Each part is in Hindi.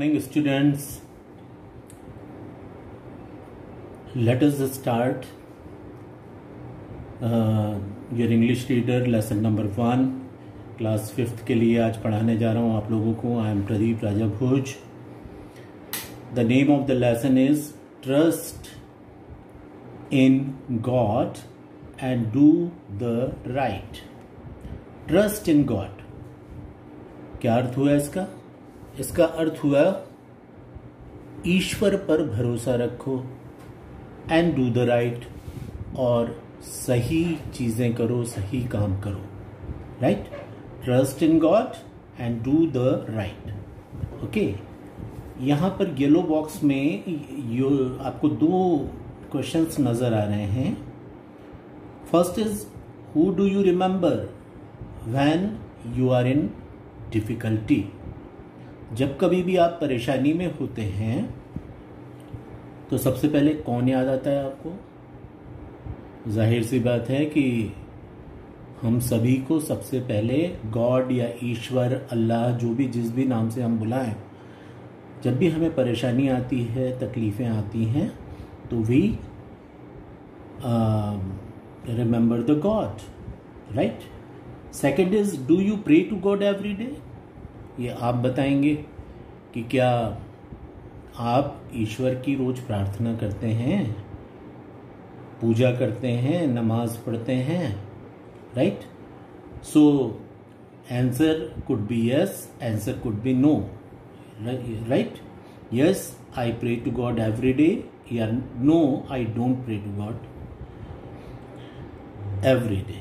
morning, students. Let us start your English reader lesson number 1 class 5th के लिए आज पढ़ाने जा रहा हूँ आप लोगों को. I am Pradeep Raja Bhoj. The name of the lesson is trust in God and do the right. Trust in God, क्या अर्थ हुआ इसका? इसका अर्थ हुआ ईश्वर पर भरोसा रखो एंड डू द राइट, और सही चीजें करो, सही काम करो. Right? Trust in God and do the right. Okay, यहां पर येलो बॉक्स में आपको 2 क्वेश्चंस नजर आ रहे हैं. First is who do you remember when you are in difficulty. जब कभी भी आप परेशानी में होते हैं तो सबसे पहले कौन याद आता है आपको? जाहिर सी बात है कि हम सभी को सबसे पहले गॉड या ईश्वर, अल्लाह, जो भी जिस भी नाम से हम बुलाएं, जब भी हमें परेशानी आती है, तकलीफें आती हैं, तो we remember the God. Right? Second is do you pray to God every day. ये आप बताएंगे कि क्या आप ईश्वर की रोज प्रार्थना करते हैं, पूजा करते हैं, नमाज पढ़ते हैं. Right? So answer could be yes, answer could be no. Right? Yes, I pray to God every day, या no, I don't pray to God every day.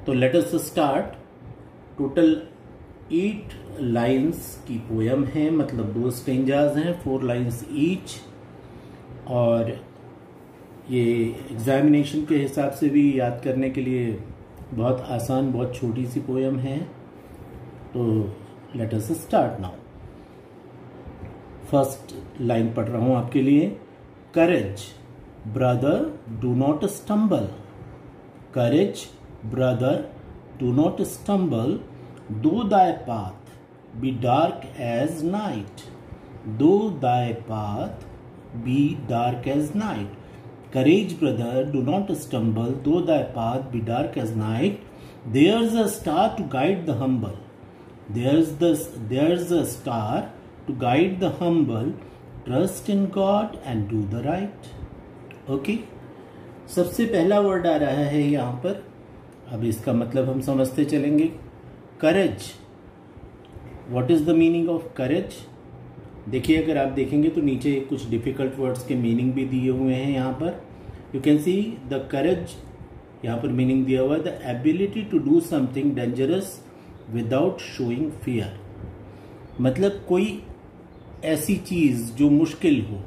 तो let us start. Total 8 lines की पोयम है, मतलब 2 स्टेंजाज हैं, 4 लाइन्स ईच. और ये एग्जामिनेशन के हिसाब से भी याद करने के लिए बहुत आसान, बहुत छोटी सी पोयम है. तो let us start now. First line पढ़ रहा हूं आपके लिए. Courage brother, do not stumble. Courage brother, do not stumble, though thy path be dark as night. Though thy path be dark as night. Courage, brother, do not stumble. Though thy path be dark as night, there's a star to guide the humble. There's a star to guide the humble. Trust in God and do the right. Okay? सबसे पहला वर्ड आ रहा है यहाँ पर. अब इसका मतलब हम समझते चलेंगे. Courage. What is the meaning of courage? देखिए, अगर आप देखेंगे तो नीचे कुछ डिफिकल्ट वर्ड्स के मीनिंग भी दिए हुए हैं. यहाँ पर you can see the courage. यहाँ पर मीनिंग दिया हुआ है the ability to do something dangerous without showing fear. मतलब कोई ऐसी चीज जो मुश्किल हो,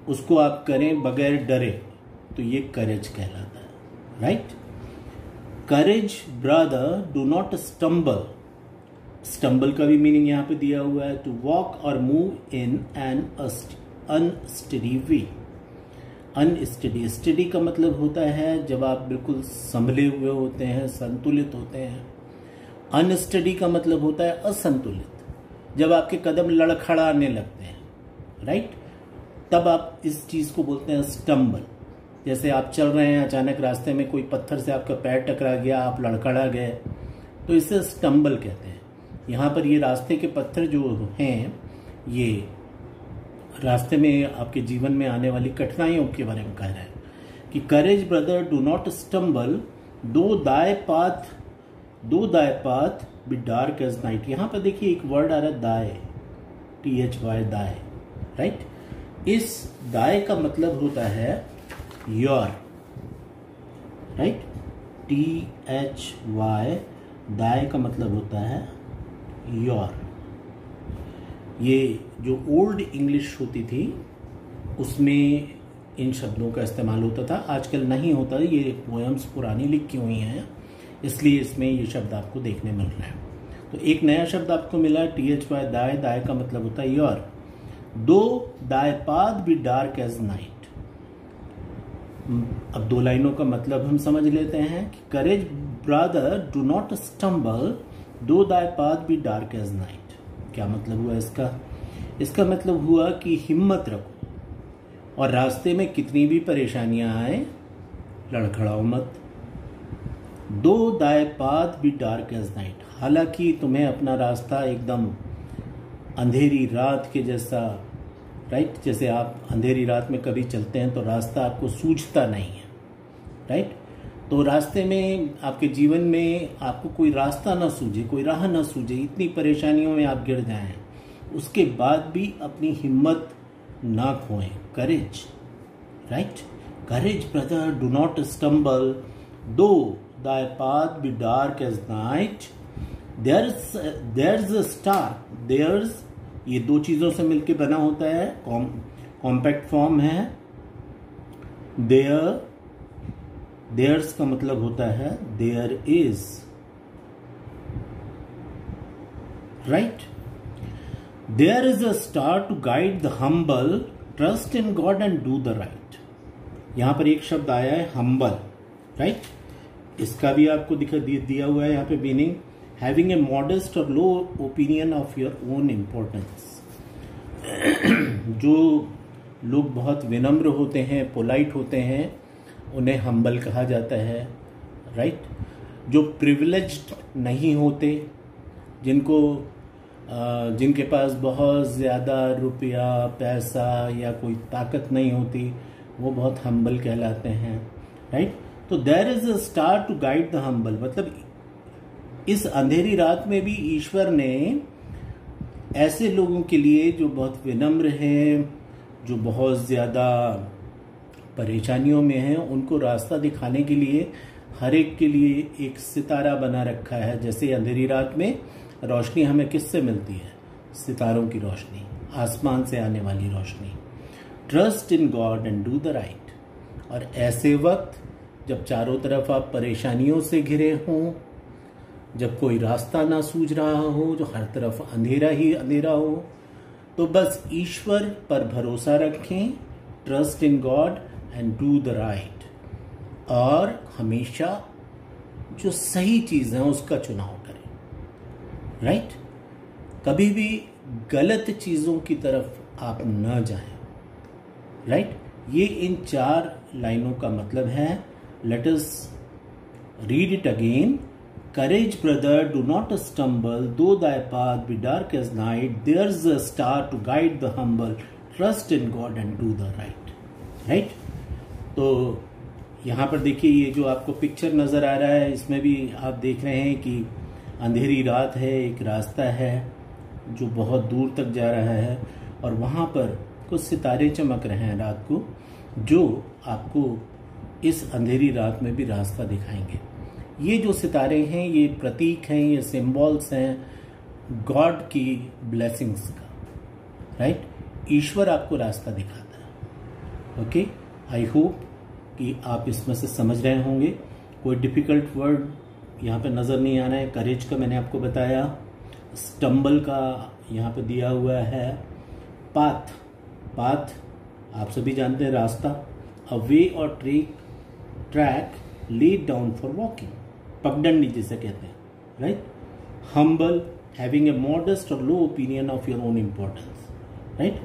उसको आप करें बगैर डरे, तो ये करेज कहलाता है. Right? Courage brother, do not stumble. Stumble का भी मीनिंग यहां पे दिया हुआ है टू वॉक और move in an unsteady way. Unsteady, study का मतलब होता है जब आप बिल्कुल संभले हुए होते हैं, संतुलित होते हैं. अनस्टडी का मतलब होता है असंतुलित, जब आपके कदम लड़खड़ाने लगते हैं. राइट? तब आप इस चीज को बोलते हैं स्टम्बल. जैसे आप चल रहे हैं, अचानक रास्ते में कोई पत्थर से आपका पैर टकरा गया, आप लड़खड़ा गए, तो इसे स्टम्बल कहते हैं. यहाँ पर ये रास्ते के पत्थर जो हैं, ये रास्ते में आपके जीवन में आने वाली कठिनाइयों के बारे में कह रहा है कि courage brother, do not stumble, though thy path be dark as night. यहाँ पर देखिए एक वर्ड आ रहा है दाय, THY, दाय. राइट? इस दाय का मतलब होता है योर. राइट? THY, दाय का मतलब होता है योर. ये जो ओल्ड इंग्लिश होती थी उसमें इन शब्दों का इस्तेमाल होता था. आजकल नहीं होता. ये पोएम्स पुरानी लिखी हुई हैं, इसलिए इसमें ये शब्द आपको देखने मिल रहे हैं. तो एक नया शब्द आपको मिला, THY, दाय. दाय का मतलब होता है your. Though thy path be dark as night. अब 2 लाइनों का मतलब हम समझ लेते हैं कि courage brother, do not stumble, though thy path be dark as night. क्या मतलब हुआ इसका? इसका मतलब हुआ कि हिम्मत रखो और रास्ते में कितनी भी परेशानियां आए लड़खड़ाओ मत। Though thy path be dark as night, हालांकि तुम्हें अपना रास्ता एकदम अंधेरी रात के जैसा, राइट, जैसे आप अंधेरी रात में कभी चलते हैं तो रास्ता आपको सूझता नहीं है, राइट। तो रास्ते में आपके जीवन में आपको कोई रास्ता ना सूझे, कोई राह ना सूझे, इतनी परेशानियों में आप गिर जाएं, उसके बाद भी अपनी हिम्मत ना खोएं। Courage, right, courage brother, do not stumble though thy path be dark as night, there's a star, there's ये दो चीजों से मिलके बना होता है, कॉम्पैक्ट फॉर्म है। there's का मतलब होता है there is, right? There is a star to guide the humble, trust in God and do the right. यहां पर एक शब्द आया है humble, right? इसका भी आपको दिया हुआ है यहाँ पे मीनिंग, हैविंग ए मॉडेस्ट और low opinion of your own importance. जो लोग बहुत विनम्र होते हैं, पोलाइट होते हैं, उन्हें हम्बल कहा जाता है, राइट। जो प्रिविलेज्ड नहीं होते, जिनके पास बहुत ज़्यादा रुपया पैसा या कोई ताकत नहीं होती, वो बहुत हम्बल कहलाते हैं, राइट। तो there is a star to guide the humble, मतलब इस अंधेरी रात में भी ईश्वर ने ऐसे लोगों के लिए जो बहुत विनम्र हैं, जो बहुत ज्यादा परेशानियों में हैं, उनको रास्ता दिखाने के लिए हर एक के लिए एक सितारा बना रखा है। जैसे अंधेरी रात में रोशनी हमें किससे मिलती है? सितारों की रोशनी, आसमान से आने वाली रोशनी। Trust in God and do the right. और ऐसे वक्त जब चारों तरफ आप परेशानियों से घिरे हों, जब कोई रास्ता ना सूझ रहा हो, जो हर तरफ अंधेरा ही अंधेरा हो, तो बस ईश्वर पर भरोसा रखें, trust in God and do the right, और हमेशा जो सही चीज है उसका चुनाव करें, राइट। कभी भी गलत चीजों की तरफ आप न जाएं, राइट। ये इन 4 लाइनों का मतलब है। Let us read it again. Courage, brother, do not stumble, though thy path be dark as night, there's a star to guide the humble, trust in God and do the right. Right? तो यहाँ पर देखिए, ये जो आपको पिक्चर नजर आ रहा है, इसमें भी आप देख रहे हैं कि अंधेरी रात है, एक रास्ता है जो बहुत दूर तक जा रहा है, और वहाँ पर कुछ सितारे चमक रहे हैं रात को, जो आपको इस अंधेरी रात में भी रास्ता दिखाएंगे। ये जो सितारे हैं, ये प्रतीक हैं, ये सिंबल्स हैं गॉड की ब्लेसिंग्स का, राइट। ईश्वर आपको रास्ता दिखाता है। ओके, आई होप कि आप इसमें से समझ रहे होंगे। कोई डिफिकल्ट वर्ड यहाँ पे नजर नहीं आ रहा है। करेज का मैंने आपको बताया, स्टम्बल का यहाँ पे दिया हुआ है, पाथ, पाथ आप सभी जानते हैं, रास्ता, अ वे और track laid down for walking, पगडंडी जिसे कहते हैं, right. Humble, having a modest और low opinion of your own importance, right.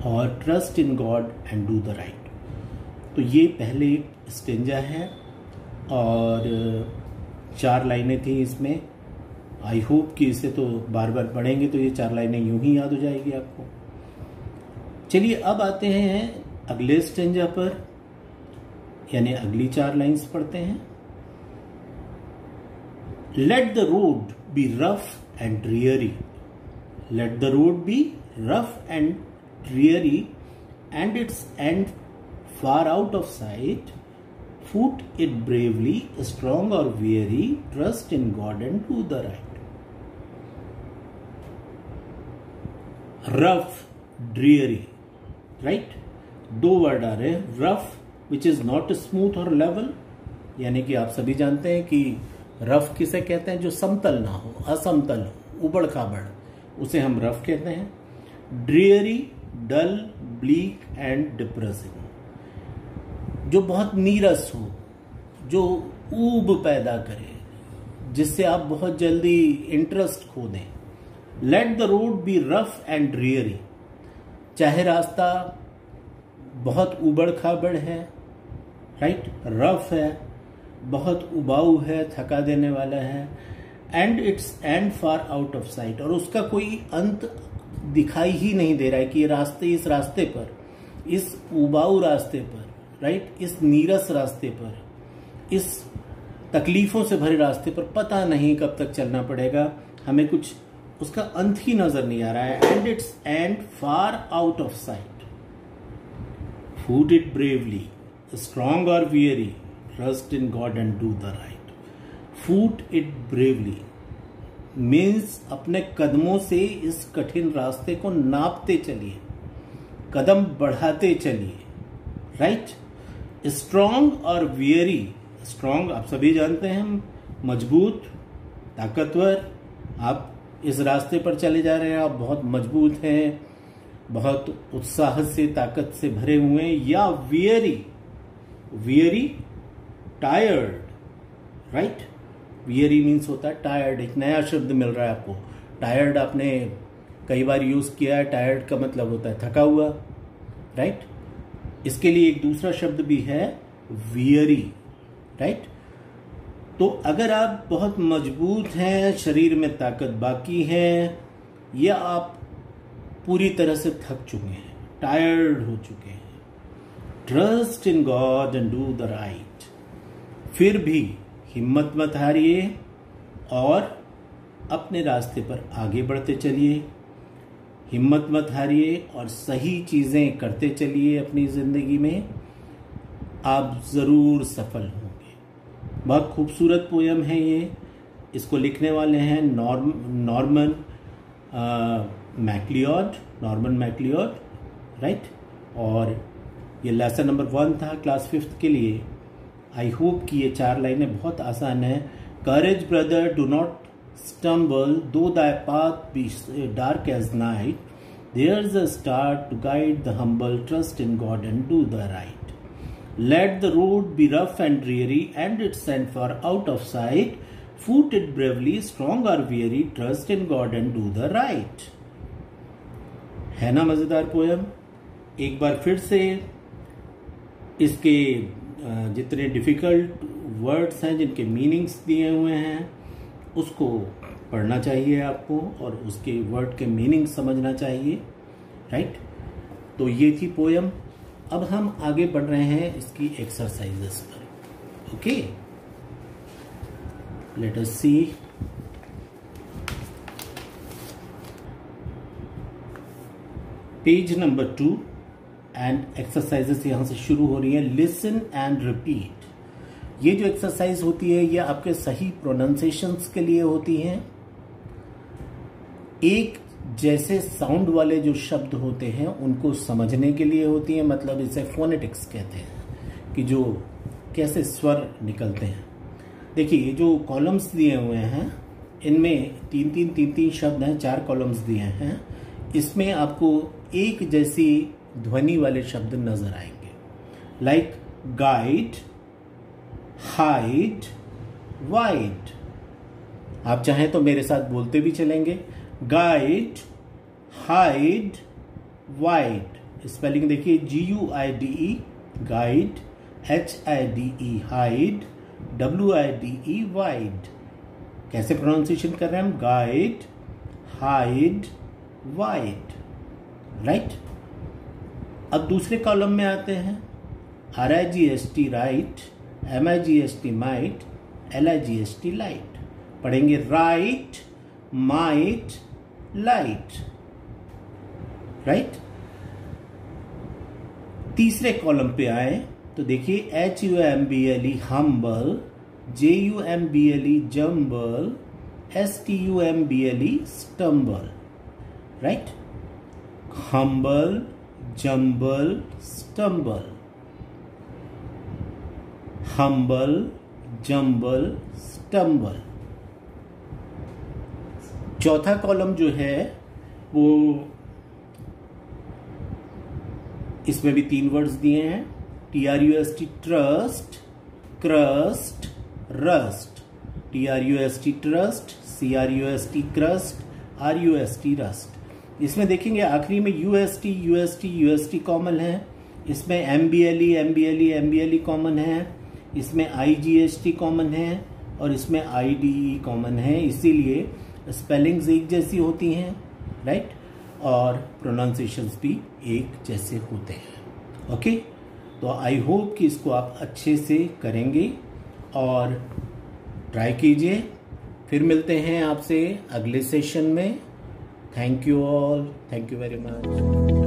और trust in God and do the right. तो ये पहले स्टेंजा है और 4 लाइनें थी इसमें। आई होप कि इसे तो बार बार पढ़ेंगे तो ये 4 लाइनें यूं ही याद हो जाएगी आपको। चलिए अब आते हैं अगले स्टेंजा पर, यानी अगली 4 लाइन्स पढ़ते हैं। Let the road be rough and dreary, let the road be rough and dreary and its end far out of sight, foot it bravely, strong और weary, trust in God and do the right. Rough, dreary, right, 2 word आ रहे हैं। Rough which is not smooth और लेवल, यानी कि आप सभी जानते हैं कि रफ किसे कहते हैं? जो समतल ना हो, असमतल हो, उबड़ खाबड़, उसे हम रफ कहते हैं। Dreary, dull, bleak and depressing, जो बहुत नीरस हो, जो ऊब पैदा करे, जिससे आप बहुत जल्दी इंटरेस्ट खो दें, let the road be rough and dreary, चाहे रास्ता बहुत उबड़ खाबड़ है, राइट, रफ है, बहुत उबाऊ है, थका देने वाला है, and its end far out of site, और उसका कोई अंत दिखाई ही नहीं दे रहा है कि इस रास्ते पर, इस उबाऊ रास्ते पर, राइट, इस नीरस रास्ते पर, इस तकलीफों से भरे रास्ते पर पता नहीं कब तक चलना पड़ेगा, हमें कुछ उसका अंत ही नजर नहीं आ रहा है। And its end far out of sight, foot it bravely, strong और weary, trust in God and do the right. Foot it bravely means अपने कदमों से इस कठिन रास्ते को नापते चलिए, कदम बढ़ाते चलिए, राइट। स्ट्रॉन्ग और वियरी, स्ट्रॉन्ग आप सभी जानते हैं, मजबूत, ताकतवर, आप इस रास्ते पर चले जा रहे हैं, आप बहुत मजबूत हैं, बहुत उत्साह से, ताकत से भरे हुए हैं, या weary, weary tired, right. Weary means होता है टायर्ड, एक नया शब्द मिल रहा है आपको। टायर्ड आपने कई बार यूज किया है, टायर्ड का मतलब होता है थका हुआ, राइट। इसके लिए एक दूसरा शब्द भी है वियरी, राइट। तो अगर आप बहुत मजबूत हैं, शरीर में ताकत बाकी है, या आप पूरी तरह से थक चुके हैं, टायर्ड हो चुके हैं, trust in God and do the right, फिर भी हिम्मत मत हारिए और अपने रास्ते पर आगे बढ़ते चलिए। हिम्मत मत हारिए और सही चीजें करते चलिए अपनी जिंदगी में, आप जरूर सफल होंगे। बहुत खूबसूरत पोयम है ये, इसको लिखने वाले हैं नॉर्मन मैक्लियोड, राइट। और ये लेसन नंबर 1 था क्लास 5th के लिए। आई होप कि ये 4 लाइनें बहुत आसान है। Courage brother, do not stumble, though thy path be dark as night, there's a star to guide the humble, trust in God and do the right. Let the road be rough and dreary, and its end far out of sight, foot it bravely, strong or weary, trust in God and do the right. है ना मजेदार पोयम? एक बार फिर से इसके जितने डिफिकल्ट वर्ड्स हैं, जिनके मीनिंग्स दिए हुए हैं, उसको पढ़ना चाहिए आपको और उसके वर्ड के मीनिंग समझना चाहिए, राइट। तो ये थी पोयम। अब हम आगे बढ़ रहे हैं इसकी एक्सरसाइजेस पर, okay. Let us see. Page number 2 and exercises यहां से शुरू हो रही है। Listen and repeat. ये जो एक्सरसाइज होती है ये आपके सही प्रोनाउंसिएशंस के लिए होती हैं। एक जैसे साउंड वाले जो शब्द होते हैं उनको समझने के लिए होती है, मतलब इसे फोनेटिक्स कहते हैं कि जो कैसे स्वर निकलते हैं। देखिए ये जो कॉलम्स दिए हुए हैं इनमें तीन शब्द हैं, 4 कॉलम्स दिए हैं। इसमें आपको एक जैसी ध्वनि वाले शब्द नजर आएंगे, लाइक गाइड, हाइड, वाइड। आप चाहें तो मेरे साथ बोलते भी चलेंगे, गाइड, हाइड, वाइड। स्पेलिंग देखिए, GUIDE guide, HIDE hide, WIDE wide. कैसे प्रोनाउंसिएशन कर रहे हैं हम? Guide, hide, wide, right. अब दूसरे कॉलम में आते हैं। RIGST right, MIGST might, LIGST light. पढ़ेंगे राइट, माइट, लाइट, राइट। तीसरे कॉलम पे आए तो देखिए HUMBLE humble, JUMBLE jumble, STUMBLE stumble, right. Humble, jumble, stumble, humble, jumble, stumble. चौथा कॉलम जो है वो इसमें भी 3 वर्ड्स दिए हैं, TRUST trust, crust, rust. TRUST trust, CRUST crust, RUST rust. इसमें देखेंगे आखिरी में UST कॉमन है, इसमें MBLE कॉमन है, इसमें IGST कॉमन है और इसमें IDE कॉमन है, इसीलिए स्पेलिंग्स एक जैसी होती हैं, राइट, और प्रोनाउंसिएशंस भी एक जैसे होते हैं। ओके, तो आई होप कि इसको आप अच्छे से करेंगे और ट्राई कीजिए। फिर मिलते हैं आपसे अगले सेशन में। Thank you all, thank you very much.